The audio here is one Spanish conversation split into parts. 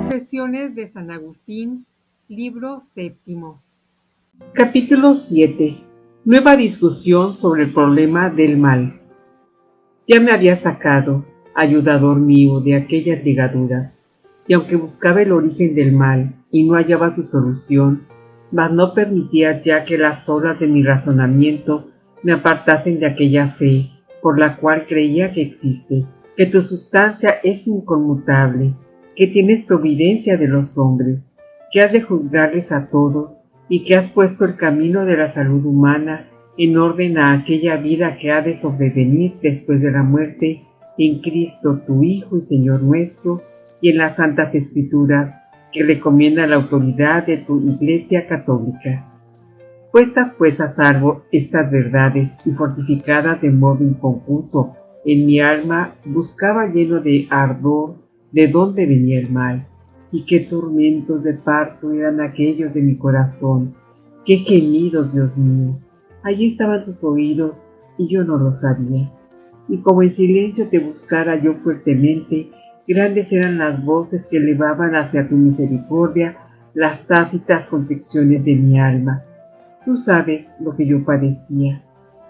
Confesiones de San Agustín, libro séptimo. Capítulo 7. Nueva discusión sobre el problema del mal. Ya me había sacado, ayudador mío, de aquellas ligaduras, y aunque buscaba el origen del mal y no hallaba su solución, mas no permitía ya que las olas de mi razonamiento me apartasen de aquella fe por la cual creía que existes, que tu sustancia es inconmutable, que tienes providencia de los hombres, que has de juzgarles a todos, y que has puesto el camino de la salud humana en orden a aquella vida que ha de sobrevenir después de la muerte en Cristo tu Hijo y Señor nuestro, y en las Santas Escrituras que recomiendan la autoridad de tu Iglesia Católica. Puestas pues a salvo estas verdades y fortificadas de modo inconfuso en mi alma, buscaba lleno de ardor de dónde venía el mal, y qué tormentos de parto eran aquellos de mi corazón, qué gemidos, Dios mío. Allí estaban tus oídos, y yo no lo sabía. Y como en silencio te buscara yo fuertemente, grandes eran las voces que elevaban hacia tu misericordia las tácitas convicciones de mi alma. Tú sabes lo que yo padecía,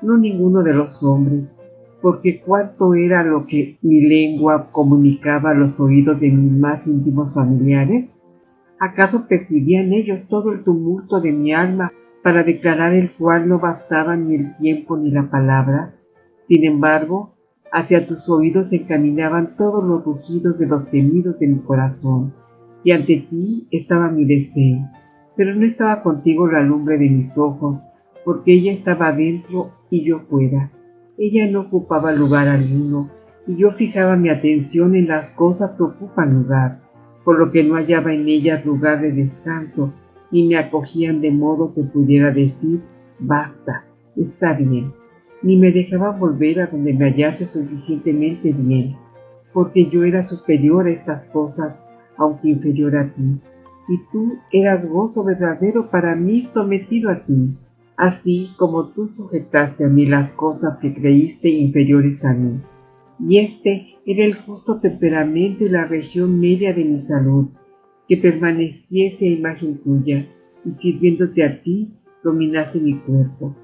no ninguno de los hombres, porque cuánto era lo que mi lengua comunicaba a los oídos de mis más íntimos familiares. ¿Acaso percibían ellos todo el tumulto de mi alma, para declarar el cual no bastaba ni el tiempo ni la palabra? Sin embargo, hacia tus oídos se encaminaban todos los rugidos de los gemidos de mi corazón, y ante ti estaba mi deseo, pero no estaba contigo la lumbre de mis ojos, porque ella estaba dentro y yo fuera. Ella no ocupaba lugar alguno, y yo fijaba mi atención en las cosas que ocupan lugar, por lo que no hallaba en ellas lugar de descanso, ni me acogían de modo que pudiera decir, basta, está bien, ni me dejaban volver a donde me hallase suficientemente bien, porque yo era superior a estas cosas, aunque inferior a ti, y tú eras gozo verdadero para mí sometido a ti, así como tú sujetaste a mí las cosas que creíste inferiores a mí. Y este era el justo temperamento y la región media de mi salud, que permaneciese a imagen tuya, y sirviéndote a ti, dominase mi cuerpo.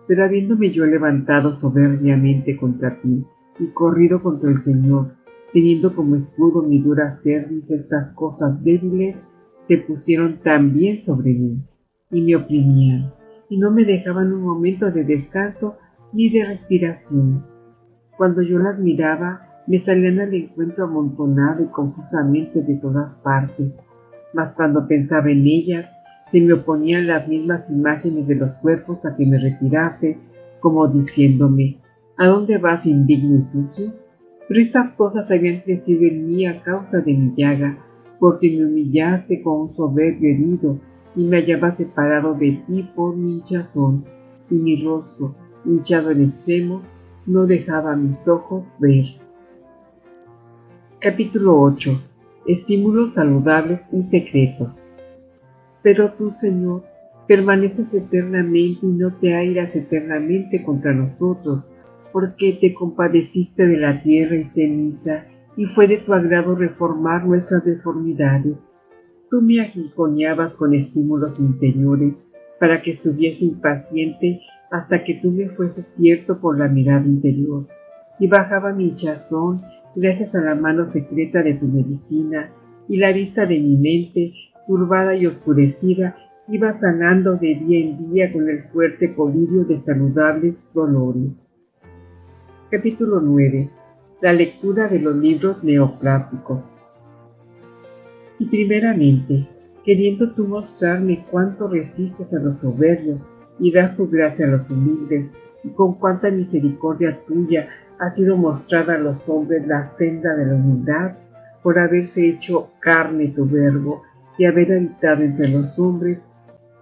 Pero habiéndome yo levantado soberbiamente contra ti, y corrido contra el Señor, teniendo como escudo mi dura cerviz, estas cosas débiles se pusieron también sobre mí, y me oprimían, y no me dejaban un momento de descanso ni de respiración. Cuando yo las miraba, me salían al encuentro amontonado y confusamente de todas partes, mas cuando pensaba en ellas, se me oponían las mismas imágenes de los cuerpos a que me retirase, como diciéndome, ¿a dónde vas, indigno y sucio? Pero estas cosas habían crecido en mí a causa de mi llaga, porque me humillaste con un soberbio herido, y me hallaba separado de ti por mi hinchazón, y mi rostro, hinchado en extremo, no dejaba a mis ojos ver. Capítulo 8. Estímulos saludables y secretos. Pero tú, Señor, permaneces eternamente y no te airas eternamente contra nosotros, porque te compadeciste de la tierra y ceniza, y fue de tu agrado reformar nuestras deformidades. Tú me aguijoneabas con estímulos interiores, para que estuviese impaciente hasta que tú me fueses cierto por la mirada interior, y bajaba mi hinchazón gracias a la mano secreta de tu medicina, y la vista de mi mente, turbada y oscurecida, iba sanando de día en día con el fuerte colirio de saludables dolores. Capítulo 9. La lectura de los libros neopláticos. Y primeramente, queriendo tú mostrarme cuánto resistes a los soberbios y das tu gracia a los humildes, y con cuánta misericordia tuya ha sido mostrada a los hombres la senda de la humildad, por haberse hecho carne tu verbo y haber habitado entre los hombres,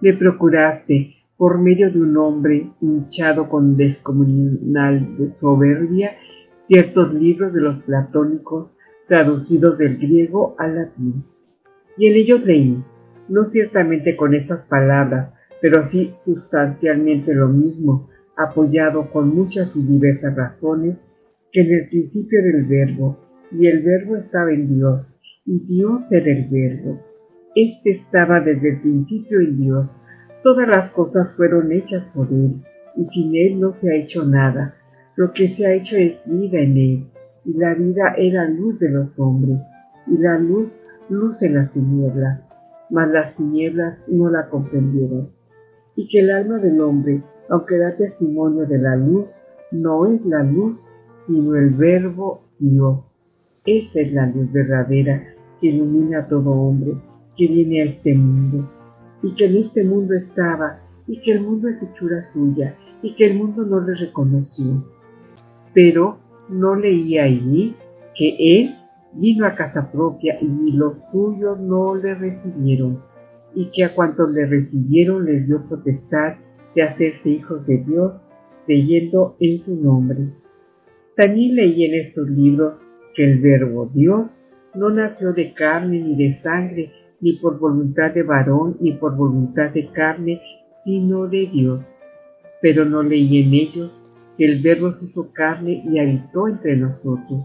me procuraste, por medio de un hombre hinchado con descomunal soberbia, ciertos libros de los platónicos traducidos del griego al latín. Y en ellos leí, no ciertamente con estas palabras, pero sí sustancialmente lo mismo, apoyado con muchas y diversas razones, que en el principio era el Verbo, y el Verbo estaba en Dios, y Dios era el Verbo. Este estaba desde el principio en Dios. Todas las cosas fueron hechas por Él, y sin Él no se ha hecho nada. Lo que se ha hecho es vida en Él, y la vida era luz de los hombres, y la luz luce en las tinieblas, mas las tinieblas no la comprendieron. Y que el alma del hombre, aunque da testimonio de la luz, no es la luz, sino el Verbo Dios. Esa es la luz verdadera que ilumina a todo hombre que viene a este mundo, y que en este mundo estaba, y que el mundo es hechura suya, y que el mundo no le reconoció. Pero no leía allí que Él vino a casa propia y los suyos no le recibieron, y que a cuantos le recibieron les dio potestad de hacerse hijos de Dios, creyendo en su nombre. También leí en estos libros que el Verbo Dios no nació de carne ni de sangre, ni por voluntad de varón, ni por voluntad de carne, sino de Dios. Pero no leí en ellos que el Verbo se hizo carne y habitó entre nosotros.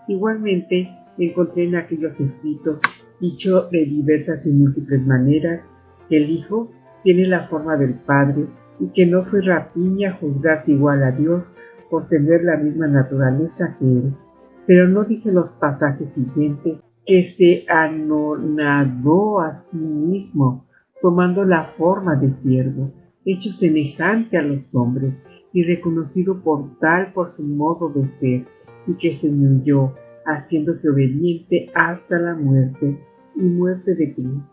Igualmente encontré en aquellos escritos, dicho de diversas y múltiples maneras, que el Hijo tiene la forma del Padre, y que no fue rapiña juzgarse igual a Dios por tener la misma naturaleza que Él. Pero no dice los pasajes siguientes que se anonadó a sí mismo, tomando la forma de siervo, hecho semejante a los hombres, y reconocido por tal por su modo de ser, y que se humilló, haciéndose obediente hasta la muerte, y muerte de cruz,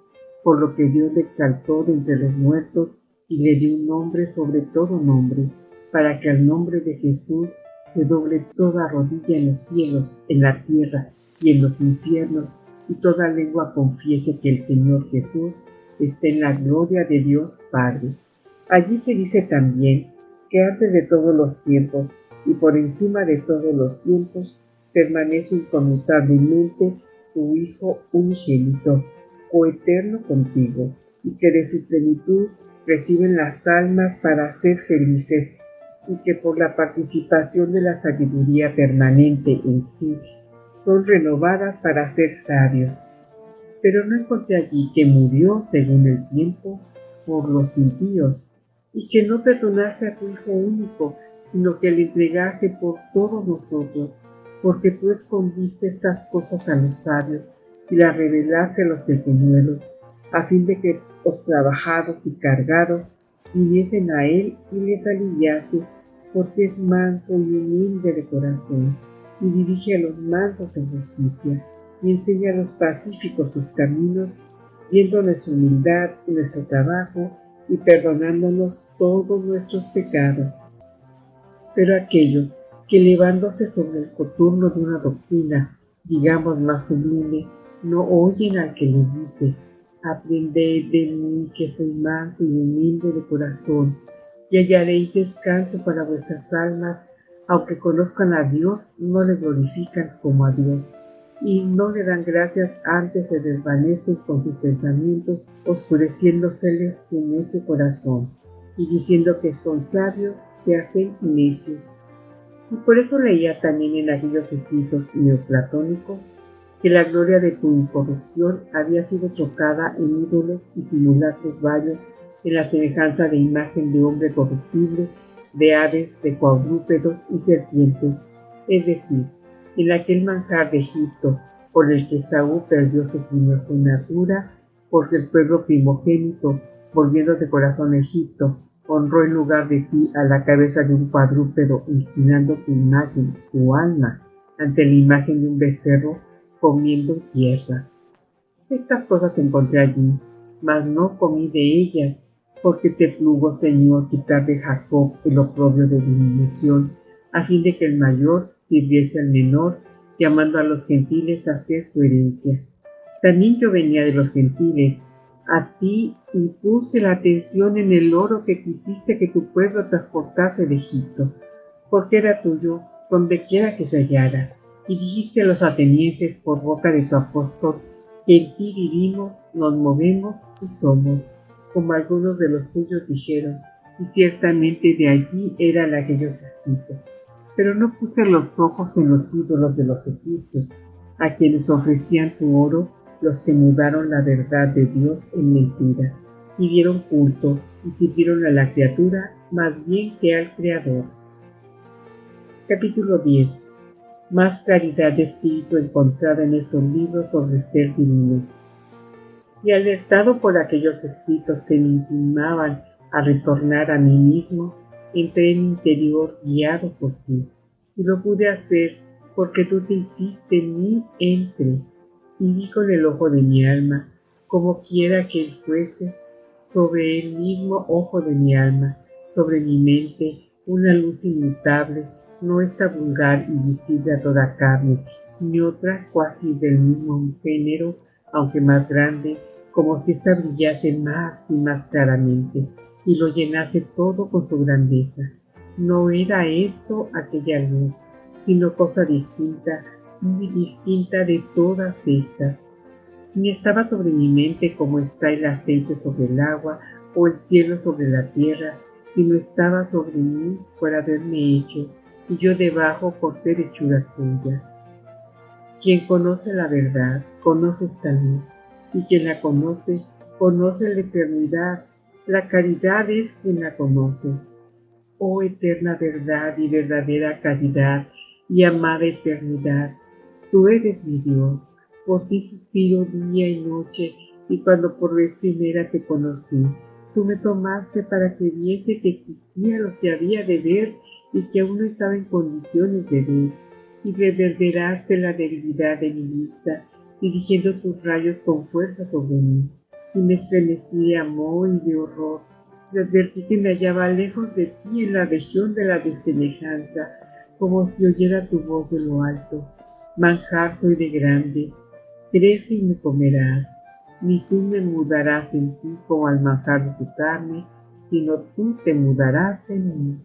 por lo que Dios le exaltó de entre los muertos, y le dio un nombre sobre todo nombre, para que al nombre de Jesús se doble toda rodilla en los cielos, en la tierra y en los infiernos, y toda lengua confiese que el Señor Jesús está en la gloria de Dios Padre. Allí se dice también que antes de todos los tiempos y por encima de todos los tiempos permanece inconmutablemente tu Hijo unigénito, coeterno contigo, y que de su plenitud reciben las almas para ser felices, y que por la participación de la sabiduría permanente en sí son renovadas para ser sabios. Pero no encontré allí que murió según el tiempo por los impíos, y que no perdonaste a tu Hijo único, sino que le entregaste por todos nosotros, porque tú escondiste estas cosas a los sabios y las revelaste a los pequeñuelos, a fin de que los trabajados y cargados viniesen a Él y les aliviase, porque es manso y humilde de corazón, y dirige a los mansos en justicia, y enseña a los pacíficos sus caminos, viendo nuestra humildad y nuestro trabajo, y perdonándonos todos nuestros pecados. Pero aquellos que elevándose sobre el coturno de una doctrina, digamos más sublime, no oyen al que les dice: aprended de mí que soy manso y humilde de corazón, y hallaréis descanso para vuestras almas, aunque conozcan a Dios, no le glorifican como a Dios, y no le dan gracias, antes se desvanecen con sus pensamientos, oscureciéndoseles su necio corazón, y diciendo que son sabios, se hacen necios. Y por eso leía también en aquellos escritos neoplatónicos que la gloria de tu incorrupción había sido trocada en ídolos y simulacros varios, en la semejanza de imagen de hombre corruptible, de aves, de cuadrúpedos y serpientes, es decir, en aquel manjar de Egipto, por el que Saúl perdió su primogenitura, porque el pueblo primogénito, volviendo de corazón a Egipto, honró en lugar de ti a la cabeza de un cuadrúpedo, inclinando tu imagen, su alma, ante la imagen de un becerro, comiendo tierra. Estas cosas encontré allí, mas no comí de ellas, porque te plugo, Señor, quitar de Jacob el oprobio de diminución, a fin de que el mayor sirviese al menor, llamando a los gentiles a ser tu herencia. También yo venía de los gentiles a ti y puse la atención en el oro que quisiste que tu pueblo transportase de Egipto, porque era tuyo donde quiera que se hallara. Y dijiste a los atenienses por boca de tu apóstol que en ti vivimos, nos movemos y somos, como algunos de los tuyos dijeron, y ciertamente de allí eran aquellos escritos. Pero no puse los ojos en los ídolos de los egipcios, A quienes ofrecían tu oro, los que mudaron la verdad de Dios en mentira, y dieron culto y sirvieron a la criatura más bien que al Creador. Capítulo 10. Más claridad de espíritu encontrada en estos libros sobre el ser divino. Y alertado por aquellos escritos que me intimaban a retornar a mí mismo, entré en mi interior guiado por ti, y lo pude hacer porque tú te hiciste en mí entre, y vi con el ojo de mi alma, como quiera que él fuese, sobre el mismo ojo de mi alma, sobre mi mente, una luz inmutable, no esta vulgar y visible a toda carne, ni otra cuasi del mismo género, aunque más grande, como si ésta brillase más y más claramente, y lo llenase todo con su grandeza. No era esto aquella luz, sino cosa distinta, muy distinta de todas estas. Ni estaba sobre mi mente como está el aceite sobre el agua o el cielo sobre la tierra, sino estaba sobre mí por haberme hecho, y yo debajo por ser hechura tuya. Quien conoce la verdad, conoce esta luz, y quien la conoce, conoce la eternidad. La caridad es quien la conoce. Oh eterna verdad y verdadera caridad y amada eternidad, tú eres mi Dios, por ti suspiro día y noche, y cuando por vez primera te conocí, tú me tomaste para que viese que existía lo que había de ver y que aún no estaba en condiciones de ver, y reverberaste la debilidad de mi vista, dirigiendo tus rayos con fuerza sobre mí, y me estremecí de amor y de horror, y advertí que me hallaba lejos de ti en la región de la desemejanza, como si oyera tu voz de lo alto. Manjar soy de grandes, crece y me comerás, ni tú me mudarás en ti como al manjar de tu carne, sino tú te mudarás en mí.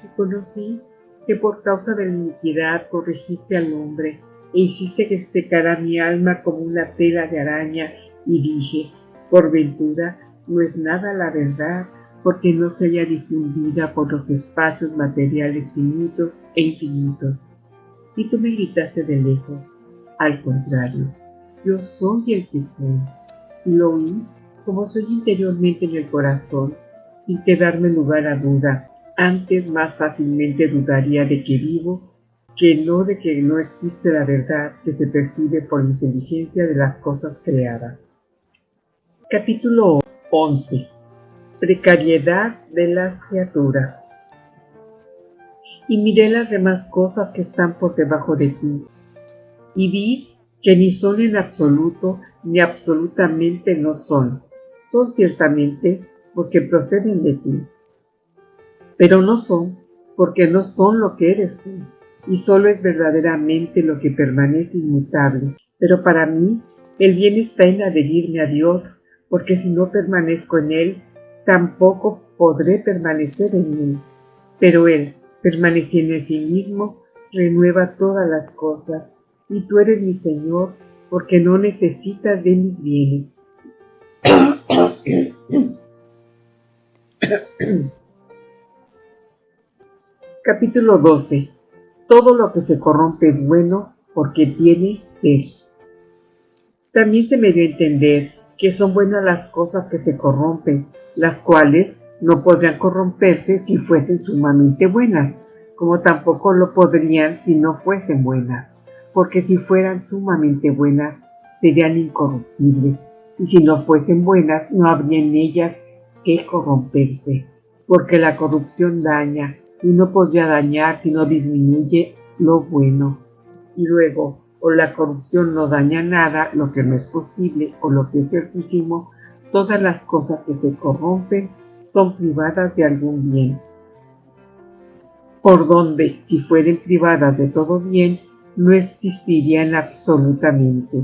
Y conocí que por causa de la iniquidad corregiste al hombre, e hiciste que se secara mi alma como una tela de araña, y dije, por ventura, no es nada la verdad, porque no se haya difundida por los espacios materiales finitos e infinitos. Y tú me gritaste de lejos, al contrario, yo soy el que soy. Y lo oí como soy interiormente en el corazón, sin quedarme lugar a duda. Antes más fácilmente dudaría de que vivo, que no de que no existe la verdad que se percibe por la inteligencia de las cosas creadas. Capítulo 11. Precariedad de las criaturas. Y miré las demás cosas que están por debajo de ti, y vi que ni son en absoluto, ni absolutamente no son. Son ciertamente porque proceden de ti, pero no son porque no son lo que eres tú, y solo es verdaderamente lo que permanece inmutable. Pero para mí el bien está en adherirme a Dios, porque si no permanezco en Él, tampoco podré permanecer en Él. Pero Él, permaneciendo en sí mismo, renueva todas las cosas, y tú eres mi Señor, porque no necesitas de mis bienes. Capítulo 12. Todo lo que se corrompe es bueno, porque tiene ser. También se me dio a entender que son buenas las cosas que se corrompen, las cuales no podrían corromperse si fuesen sumamente buenas, como tampoco lo podrían si no fuesen buenas, porque si fueran sumamente buenas, serían incorruptibles, y si no fuesen buenas, no habría en ellas que corromperse, porque la corrupción daña, y no podría dañar si no disminuye lo bueno. Y luego, o la corrupción no daña nada, lo que no es posible, o lo que es certísimo, todas las cosas que se corrompen son privadas de algún bien. Por donde, si fueren privadas de todo bien, no existirían absolutamente.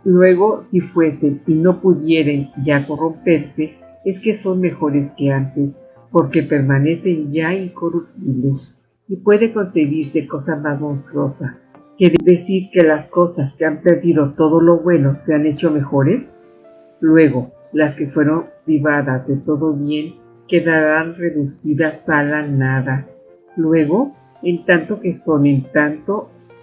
Luego, si fuesen y no pudieran ya corromperse, es que son mejores que antes, porque permanecen ya incorruptibles. Y puede concebirse cosa más monstruosa que decir que las cosas que han perdido todo lo bueno se han hecho mejores. Luego, las que fueron privadas de todo bien quedarán reducidas a la nada. Luego, en tanto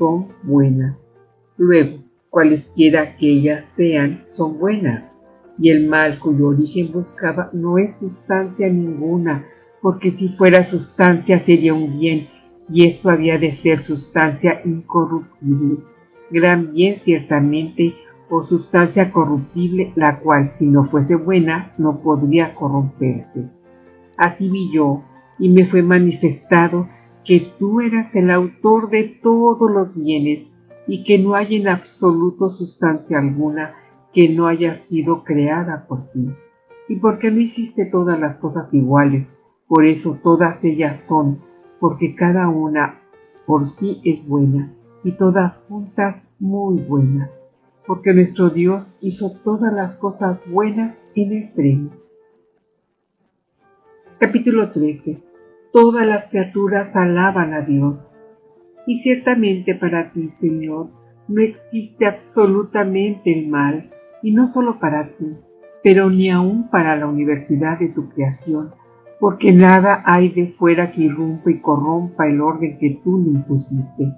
son buenas. Luego, cualesquiera que ellas sean, son buenas. Y el mal cuyo origen buscaba no es sustancia ninguna, porque si fuera sustancia sería un bien, y esto había de ser sustancia incorruptible. Gran bien ciertamente, o sustancia corruptible, la cual si no fuese buena no podría corromperse. Así vi yo, y me fue manifestado que tú eras el autor de todos los bienes, y que no hay en absoluto sustancia alguna que no haya sido creada por ti. Y porque no hiciste todas las cosas iguales, por eso todas ellas son, porque cada una por sí es buena, y todas juntas muy buenas, porque nuestro Dios hizo todas las cosas buenas en extremo. Capítulo 13. Todas las criaturas alaban a Dios. Y ciertamente para ti, Señor, no existe absolutamente el mal, y no solo para ti, pero ni aun para la universidad de tu creación, porque nada hay de fuera que irrumpa y corrompa el orden que tú le impusiste.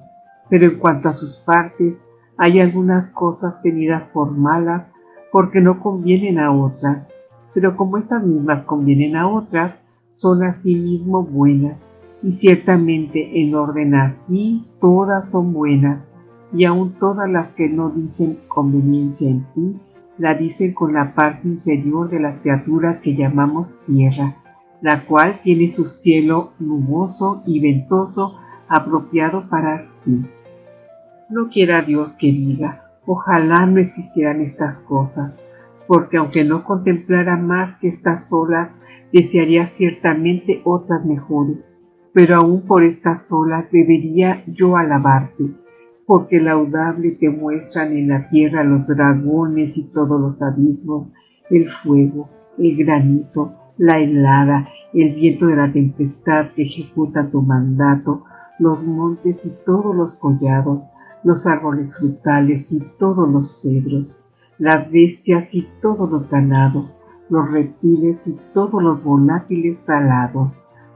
Pero en cuanto a sus partes, hay algunas cosas tenidas por malas, porque no convienen a otras, pero como estas mismas convienen a otras, son asimismo buenas, y ciertamente en orden así todas son buenas, y aun todas las que no dicen conveniencia en ti, la dicen con la parte inferior de las criaturas que llamamos tierra, la cual tiene su cielo nuboso y ventoso apropiado para sí. No quiera Dios que diga, ojalá no existieran estas cosas, porque aunque no contemplara más que estas solas, desearía ciertamente otras mejores, pero aún por estas solas debería yo alabarte, porque laudable te muestran en la tierra los dragones y todos los abismos, el fuego, el granizo, la helada, el viento de la tempestad que ejecuta tu mandato, los montes y todos los collados, los árboles frutales y todos los cedros, las bestias y todos los ganados, los reptiles y todos los volátiles salados,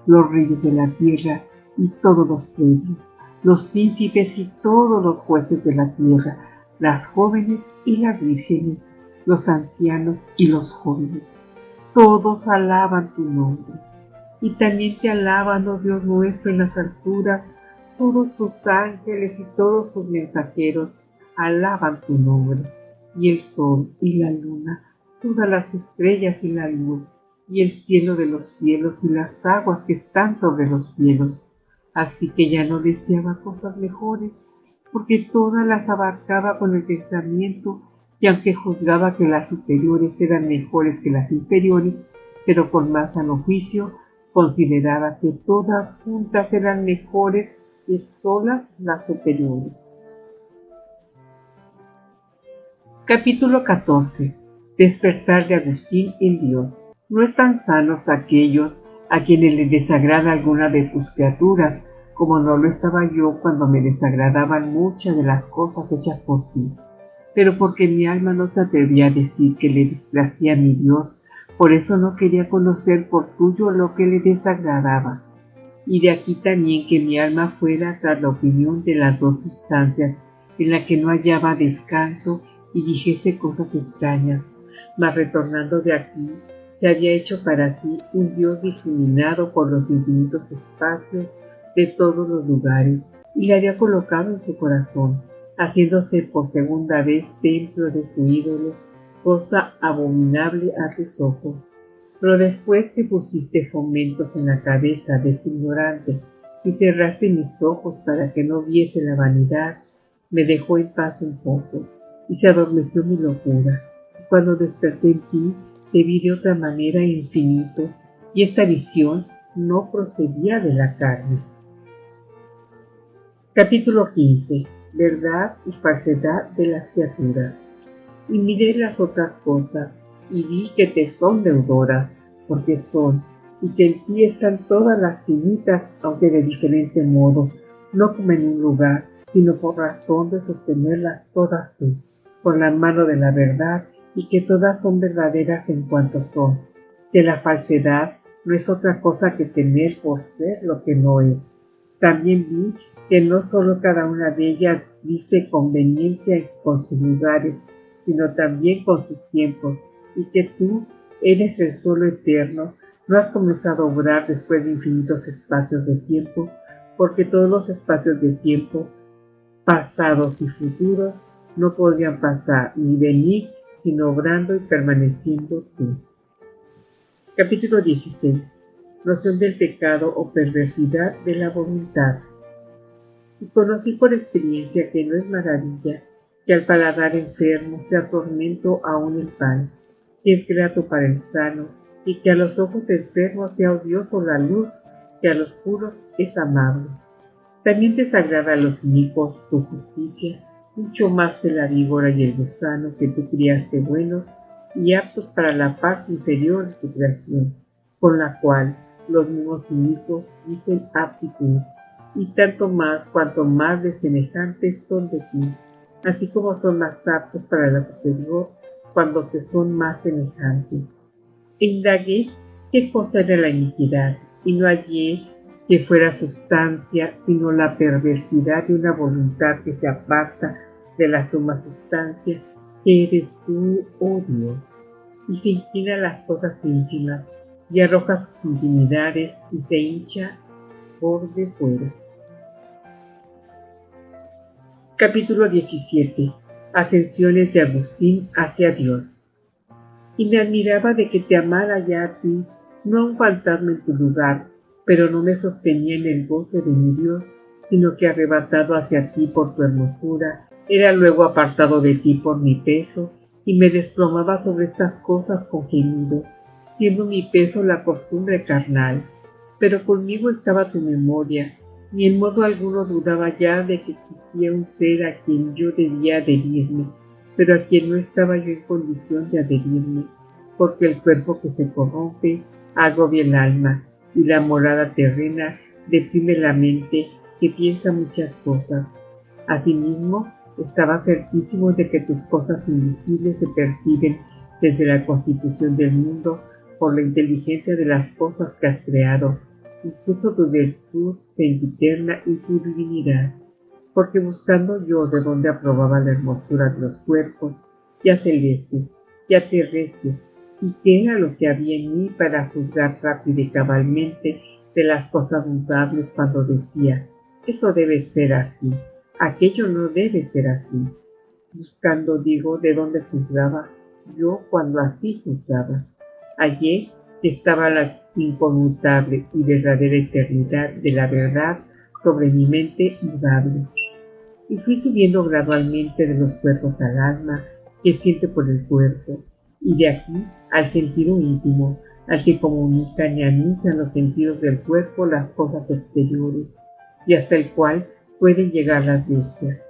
los reyes de la tierra y todos los pueblos, los príncipes y todos los jueces de la tierra, las jóvenes y las vírgenes, los ancianos y los jóvenes. Todos alaban tu nombre. Y también te alaban, oh Dios nuestro, en las alturas, todos tus ángeles y todos tus mensajeros alaban tu nombre. Y el sol y la luna, todas las estrellas y la luz, y el cielo de los cielos y las aguas que están sobre los cielos. Así que ya no deseaba cosas mejores, porque todas las abarcaba con el pensamiento, y aunque juzgaba que las superiores eran mejores que las inferiores, pero con más sano juicio, consideraba que todas juntas eran mejores que solas las superiores. Capítulo 14. Despertar de Agustín en Dios. No están sanos aquellos a quienes les desagrada alguna de tus criaturas, como no lo estaba yo cuando me desagradaban muchas de las cosas hechas por ti. Pero porque mi alma no se atrevía a decir que le displacía a mi Dios, por eso no quería conocer por tuyo lo que le desagradaba. Y de aquí también que mi alma fuera tras la opinión de las dos sustancias, en la que no hallaba descanso y dijese cosas extrañas, mas retornando de aquí, se había hecho para sí un Dios difuminado por los infinitos espacios de todos los lugares, y le había colocado en su corazón, haciéndose por segunda vez templo de su ídolo, cosa abominable a tus ojos. Pero después que pusiste fomentos en la cabeza de este ignorante y cerraste mis ojos para que no viese la vanidad, me dejó en paz un poco, y se adormeció mi locura. Cuando desperté en ti, te vi de otra manera infinito, y esta visión no procedía de la carne. Capítulo 15. Verdad y falsedad de las criaturas. Y miré las otras cosas, y vi que te son deudoras, porque son, y que en ti están todas las finitas, aunque de diferente modo, no como en un lugar, sino por razón de sostenerlas todas tú, con la mano de la verdad, y que todas son verdaderas en cuanto son. Que la falsedad no es otra cosa que tener por ser lo que no es. También vi que no solo cada una de ellas dice conveniencia con sus lugares, sino también con sus tiempos, y que tú eres el solo eterno, no has comenzado a obrar después de infinitos espacios de tiempo, porque todos los espacios de tiempo, pasados y futuros, no podrían pasar ni venir, sino obrando y permaneciendo tú. Capítulo 16. Noción del pecado o perversidad de la voluntad. Y conocí por experiencia que no es maravilla que al paladar enfermo sea tormento aún el pan, que es grato para el sano, y que a los ojos enfermos sea odioso la luz, que a los puros es amable. También desagrada a los inicuos tu justicia, mucho más que la víbora y el gusano que tú criaste buenos y aptos para la parte inferior de tu creación, con la cual los mismos inicuos dicen aptitud, y tanto más cuanto más desemejantes son de ti, así como son más aptos para la superior cuando te son más semejantes. Indagué qué cosa era la iniquidad, y no hallé que fuera sustancia, sino la perversidad de una voluntad que se aparta de la suma sustancia, que eres tú, oh Dios, y se inclina a las cosas íntimas, y arroja sus intimidades, y se hincha por de fuera. Capítulo 17. Ascensiones de Agustín hacia Dios. Y me admiraba de que te amara ya a ti, no a un fantasma en tu lugar, pero no me sostenía en el goce de mi Dios, sino que arrebatado hacia ti por tu hermosura, era luego apartado de ti por mi peso, y me desplomaba sobre estas cosas con gemido, siendo mi peso la costumbre carnal. Pero conmigo estaba tu memoria, ni en modo alguno dudaba ya de que existía un ser a quien yo debía adherirme, pero a quien no estaba yo en condición de adherirme, porque el cuerpo que se corrompe agobia el alma, y la morada terrena deprime la mente que piensa muchas cosas. Asimismo, estaba certísimo de que tus cosas invisibles se perciben desde la constitución del mundo por la inteligencia de las cosas que has creado, incluso tu virtud sempiterna y tu divinidad, porque buscando yo de donde aprobaba la hermosura de los cuerpos, ya celestes, ya terrestres, y qué era lo que había en mí para juzgar rápido y cabalmente de las cosas dudables cuando decía, esto debe ser así, aquello no debe ser así. Buscando, digo, de dónde juzgaba yo cuando así juzgaba. Hallé que estaba la inconmutable y verdadera eternidad de la verdad sobre mi mente mudable. Y fui subiendo gradualmente de los cuerpos al alma que siente por el cuerpo, y de aquí al sentido íntimo, al que comunican y anuncian los sentidos del cuerpo las cosas exteriores, y hasta el cual pueden llegar las bestias.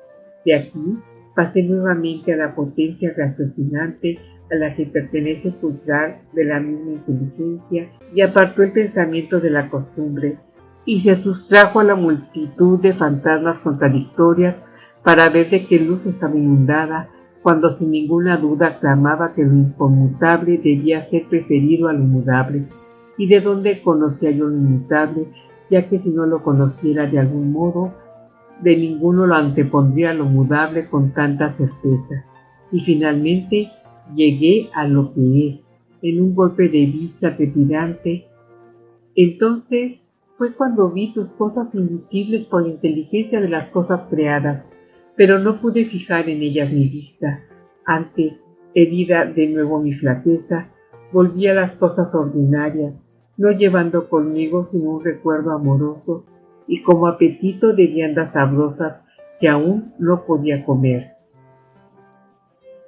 De aquí pasé nuevamente a la potencia raciocinante a la que pertenece juzgar de la misma inteligencia, y apartó el pensamiento de la costumbre, y se sustrajo a la multitud de fantasmas contradictorias para ver de qué luz estaba inundada, cuando sin ninguna duda clamaba que lo inconmutable debía ser preferido a lo mudable, y de dónde conocía yo lo inmutable, ya que si no lo conociera de algún modo, de ninguno lo antepondría a lo mudable con tanta certeza. Y finalmente llegué a lo que es, en un golpe de vista trepidante. Entonces fue cuando vi tus cosas invisibles por la inteligencia de las cosas creadas, pero no pude fijar en ellas mi vista. Antes, herida de nuevo mi flaqueza, volví a las cosas ordinarias, no llevando conmigo sino un recuerdo amoroso y como apetito de viandas sabrosas que aún no podía comer.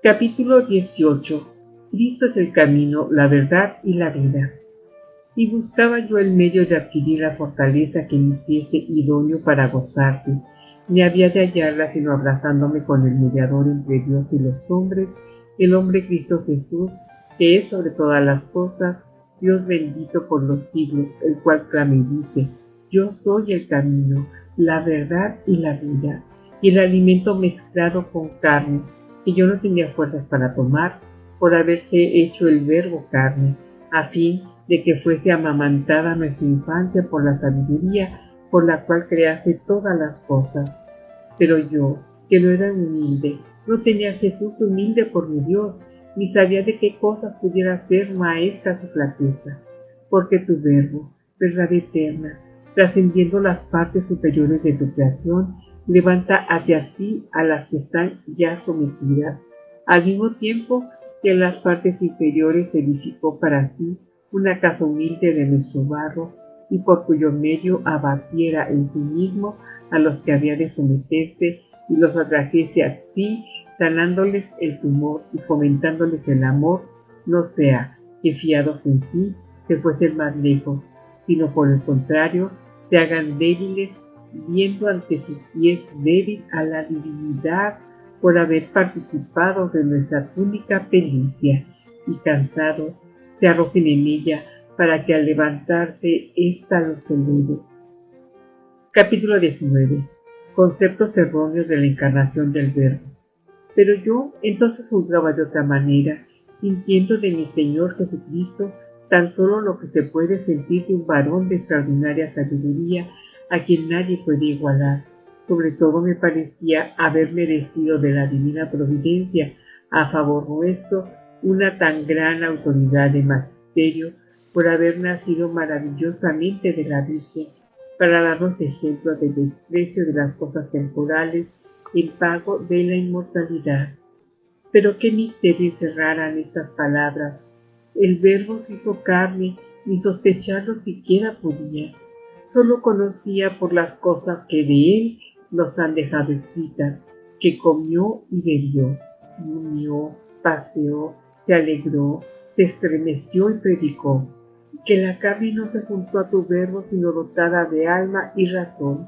Capítulo 18. Cristo es el camino, la verdad y la vida. Y buscaba yo el medio de adquirir la fortaleza que me hiciese idóneo para gozarte, ni había de hallarla sino abrazándome con el mediador entre Dios y los hombres, el hombre Cristo Jesús, que es sobre todas las cosas, Dios bendito por los siglos, el cual clama y dice, yo soy el camino, la verdad y la vida, y el alimento mezclado con carne, que yo no tenía fuerzas para tomar, por haberse hecho el verbo carne, a fin de que fuese amamantada nuestra infancia por la sabiduría por la cual creaste todas las cosas. Pero yo, que no era humilde, no tenía a Jesús humilde por mi Dios, ni sabía de qué cosas pudiera ser maestra su flaqueza, porque tu Verbo, verdad eterna, trascendiendo las partes superiores de tu creación, levanta hacia sí a las que están ya sometidas, al mismo tiempo que en las partes inferiores edificó para sí una casa humilde de nuestro barro, y por cuyo medio abatiera en sí mismo a los que había de someterse y los atrajese a ti, sanándoles el tumor y fomentándoles el amor, no sea que fiados en sí se fuesen más lejos, sino por el contrario, se hagan débiles, viendo ante sus pies débil a la divinidad por haber participado de nuestra túnica pericia, y cansados se arrojen en ella para que al levantarse ésta los eleve. Capítulo 19. Conceptos erróneos de la encarnación del Verbo. Pero yo entonces juzgaba de otra manera, sintiendo de mi Señor Jesucristo tan solo lo que se puede sentir de un varón de extraordinaria sabiduría, a quien nadie puede igualar. Sobre todo me parecía haber merecido de la divina providencia a favor nuestro una tan gran autoridad de magisterio, por haber nacido maravillosamente de la Virgen, para darnos ejemplo de desprecio de las cosas temporales en pago de la inmortalidad. Pero qué misterio encerraran estas palabras. El Verbo se hizo carne, ni sospecharlo siquiera podía. Solo conocía por las cosas que de él nos han dejado escritas, que comió y bebió, durmió, paseó, se alegró, se estremeció y predicó, que la carne no se juntó a tu Verbo sino dotada de alma y razón.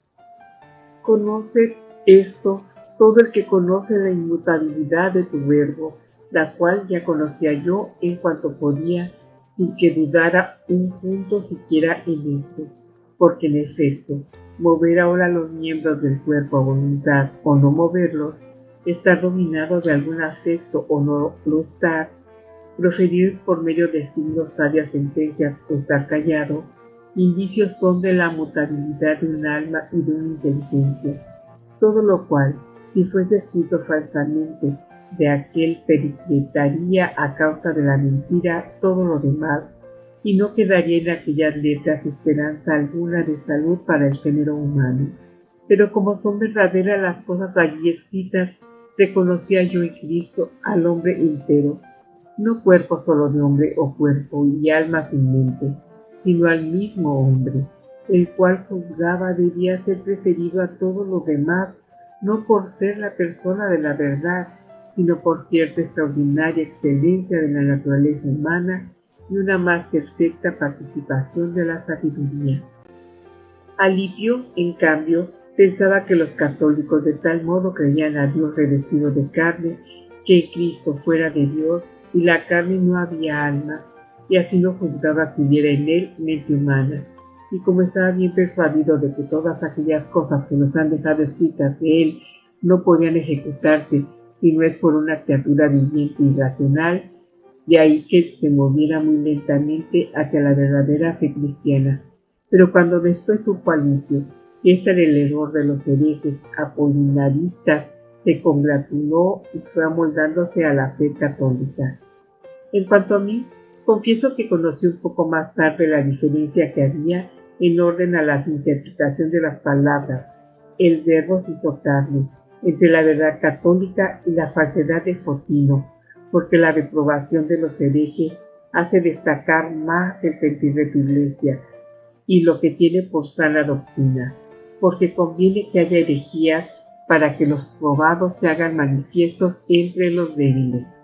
Conoce esto todo el que conoce la inmutabilidad de tu Verbo, la cual ya conocía yo en cuanto podía, sin que dudara un punto siquiera en esto, porque en efecto, mover ahora los miembros del cuerpo a voluntad o no moverlos, estar dominado de algún afecto o no lo estar, proferir por medio de signos sabias sentencias o estar callado, indicios son de la mutabilidad de un alma y de una inteligencia, todo lo cual, si fuese escrito falsamente, de aquel pericletaría a causa de la mentira todo lo demás, y no quedaría en aquellas letras esperanza alguna de salud para el género humano. Pero como son verdaderas las cosas allí escritas, reconocía yo en Cristo al hombre entero, no cuerpo solo de hombre o cuerpo y alma sin mente, sino al mismo hombre, el cual juzgaba debía ser preferido a todo lo demás, no por ser la persona de la verdad, sino por cierta extraordinaria excelencia de la naturaleza humana y una más perfecta participación de la sabiduría. Alipio, en cambio, pensaba que los católicos de tal modo creían a Dios revestido de carne, que Cristo fuera de Dios y la carne no había alma, y así no juzgaba que hubiera en él mente humana. Y como estaba bien persuadido de que todas aquellas cosas que nos han dejado escritas de él no podían ejecutarse si no es por una criatura viviente y racional, de ahí que se moviera muy lentamente hacia la verdadera fe cristiana. Pero cuando después supo Alipio que este era el error de los herejes apolinaristas, se congratuló y fue amoldándose a la fe católica. En cuanto a mí, confieso que conocí un poco más tarde la diferencia que había en orden a la interpretación de las palabras el Verbo se hizo carne, entre la verdad católica y la falsedad de Fotino, porque la reprobación de los herejes hace destacar más el sentir de tu Iglesia y lo que tiene por sana doctrina, porque conviene que haya herejías para que los probados se hagan manifiestos entre los débiles.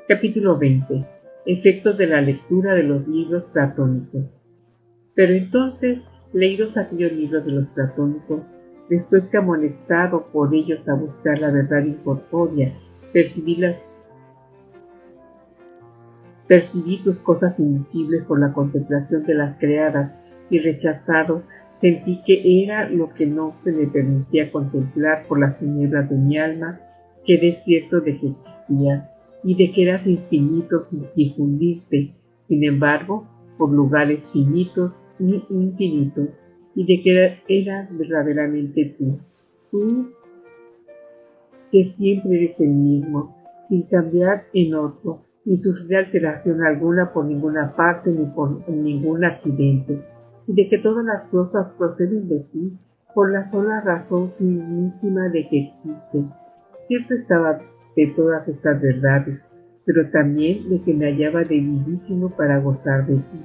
Capítulo 20. Efectos de la lectura de los libros platónicos. Pero entonces, leídos aquellos libros de los platónicos, después que amonestado por ellos a buscar la verdad incorpórea, percibí tus cosas invisibles por la contemplación de las creadas, y rechazado, sentí que era lo que no se me permitía contemplar por las tinieblas de mi alma, quedé cierto de que existías, y de que eras infinito sin difundirte, sin embargo, por lugares finitos ni infinitos, y de que eras verdaderamente tú que siempre eres el mismo, sin cambiar en otro, ni sufrir alteración alguna por ninguna parte ni por ningún accidente, y de que todas las cosas proceden de ti por la sola razón finísima de que existen. Cierto estaba de todas estas verdades, pero también de que me hallaba debilísimo para gozar de ti.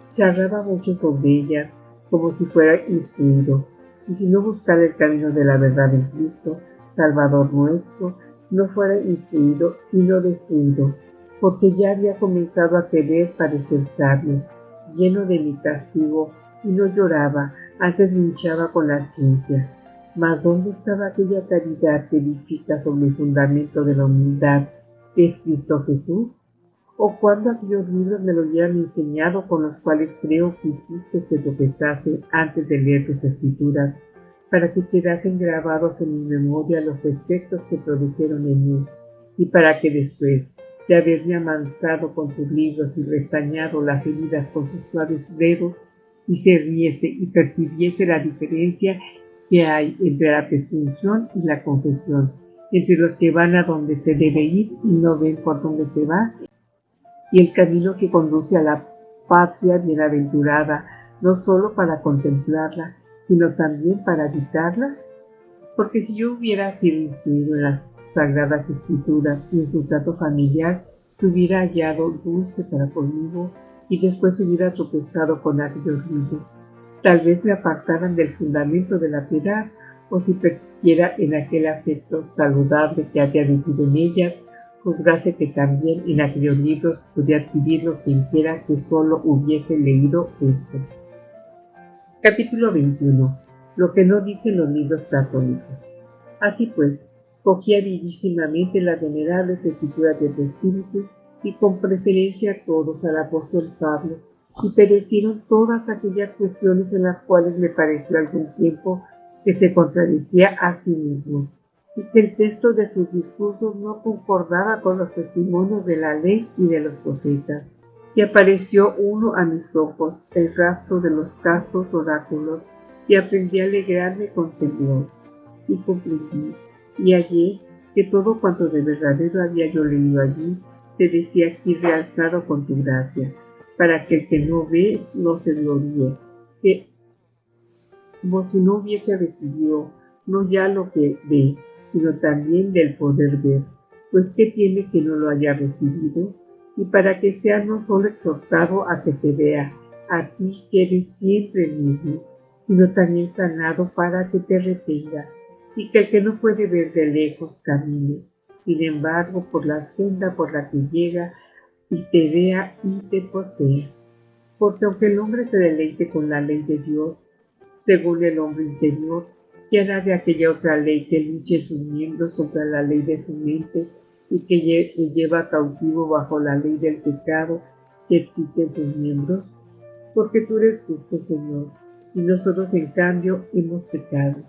Charlaba mucho sobre ellas, como si fuera instruido, y si no buscara el camino de la verdad en Cristo, Salvador nuestro, no fuera instruido, sino destruido, porque ya había comenzado a querer parecer sabio, lleno de mi castigo, y no lloraba, antes me hinchaba con la ciencia. Mas ¿dónde estaba aquella caridad que edifica sobre el fundamento de la humildad, que es Cristo Jesús? ¿O cuando aquellos libros me lo hubieran enseñado con los cuales creo que hiciste que tropezase antes de leer tus escrituras, para que quedasen grabados en mi memoria los efectos que produjeron en mí, y para que después de haberme amansado con tus libros y restañado las heridas con tus suaves dedos, discerniese y percibiese la diferencia que hay entre la presunción y la confesión, entre los que van a donde se debe ir y no ven por donde se va, y el camino que conduce a la patria bienaventurada, no sólo para contemplarla, sino también para habitarla? Porque si yo hubiera sido instruido en las Sagradas Escrituras y en su trato familiar, te hubiera hallado dulce para conmigo y después hubiera tropezado con aquellos libros. Tal vez me apartaran del fundamento de la piedad, o si persistiera en aquel afecto saludable que había vivido en ellas, juzgase que también en aquellos libros podía adquirirlo quien quiera que solo hubiese leído estos. Capítulo 21. Lo que no dicen los libros platónicos. Así pues, cogí avidísimamente las venerables escrituras del Espíritu y con preferencia a todos al apóstol Pablo, y perecieron todas aquellas cuestiones en las cuales me pareció algún tiempo que se contradecía a sí mismo, y que el texto de sus discursos no concordaba con los testimonios de la ley y de los profetas. Y apareció uno a mis ojos, el rastro de los castos oráculos, y aprendí a alegrarme con temor, y comprendí, y hallé que todo cuanto de verdadero había yo leído allí, te decía aquí realzado con tu gracia, para que el que no ve no se gloríe, que como si no hubiese recibido no ya lo que ve, sino también del poder ver, pues ¿qué tiene que no lo haya recibido? Y para que sea no solo exhortado a que te vea, a ti que eres siempre el mismo, sino también sanado para que te retenga, y que el que no puede ver de lejos camine, sin embargo por la senda por la que llega, y te vea y te posea. Porque aunque el hombre se deleite con la ley de Dios, según el hombre interior, ¿qué hará de aquella otra ley que luche en sus miembros contra la ley de su mente y que le lleva cautivo bajo la ley del pecado que existe en sus miembros? Porque tú eres justo, Señor, y nosotros en cambio hemos pecado.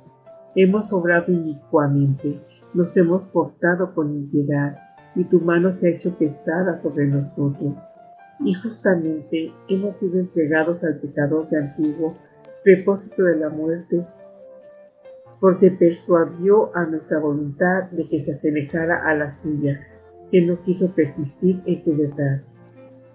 Hemos obrado inicuamente, nos hemos portado con impiedad, y tu mano se ha hecho pesada sobre nosotros. Y justamente hemos sido entregados al pecador de antiguo, propósito de la muerte, porque persuadió a nuestra voluntad de que se asemejara a la suya, que no quiso persistir en tu verdad.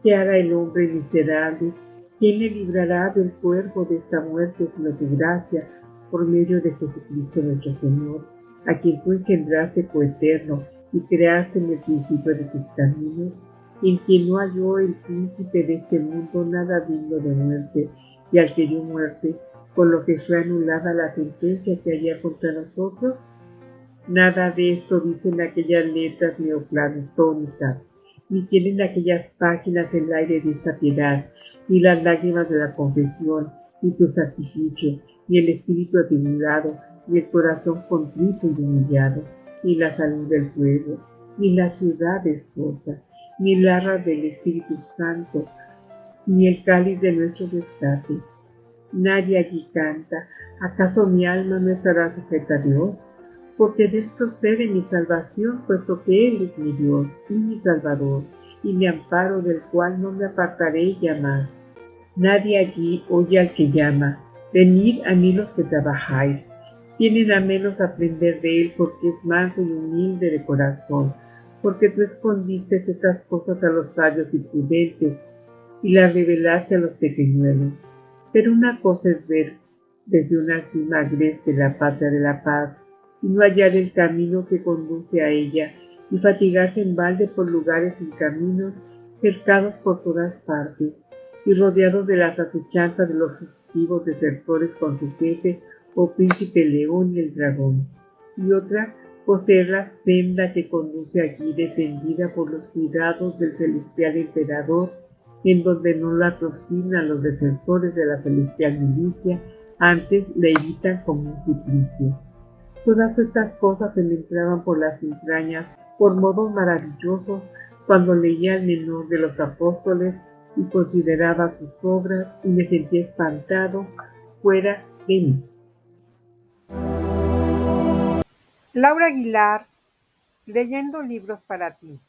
¿Qué hará el hombre miserable? ¿Quién le librará del cuerpo de esta muerte sino tu gracia, por medio de Jesucristo nuestro Señor, a quien tú engendraste coeterno y creaste en el principio de tus caminos, en quien no halló el príncipe de este mundo nada digno de muerte, y al que dio muerte, por lo que fue anulada la sentencia que había contra nosotros? Nada de esto dicen aquellas letras neoplatónicas, ni tienen aquellas páginas el aire de esta piedad, ni las lágrimas de la confesión, ni tu sacrificio, ni el espíritu atribulado, ni el corazón contrito y humillado, ni la salud del pueblo, ni la ciudad esposa, ni el arra del Espíritu Santo, ni el cáliz de nuestro rescate. Nadie allí canta, ¿acaso mi alma no estará sujeta a Dios? Porque de él procede mi salvación, puesto que Él es mi Dios y mi Salvador, y mi amparo del cual no me apartaré jamás. Nadie allí oye al que llama, Venid a mí los que trabajáis. Tienen a menos aprender de él, porque es manso y humilde de corazón, porque tú escondiste estas cosas a los sabios y prudentes, y las revelaste a los pequeñuelos. Pero una cosa es ver desde una cima agreste la patria de la paz, y no hallar el camino que conduce a ella, y fatigarse en balde por lugares sin caminos, cercados por todas partes, y rodeados de las acechanzas de los fugitivos desertores con su jefe, o príncipe león y el dragón. Y otra, poseer la senda que conduce allí, defendida por los cuidados del celestial emperador, en donde no la atosinan los desertores de la celestial milicia, antes la evitan como un suplicio. Todas estas cosas se me entraban por las entrañas por modos maravillosos cuando leía al menor de los apóstoles y consideraba sus obras, y me sentía espantado fuera de mí. Laura Aguilar, leyendo libros para ti.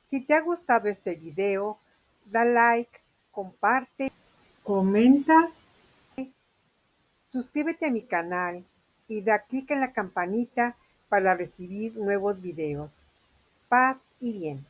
Si te ha gustado este video, da like, comparte, Comenta. suscríbete a mi canal y da clic en la campanita para recibir nuevos videos. Paz y bien.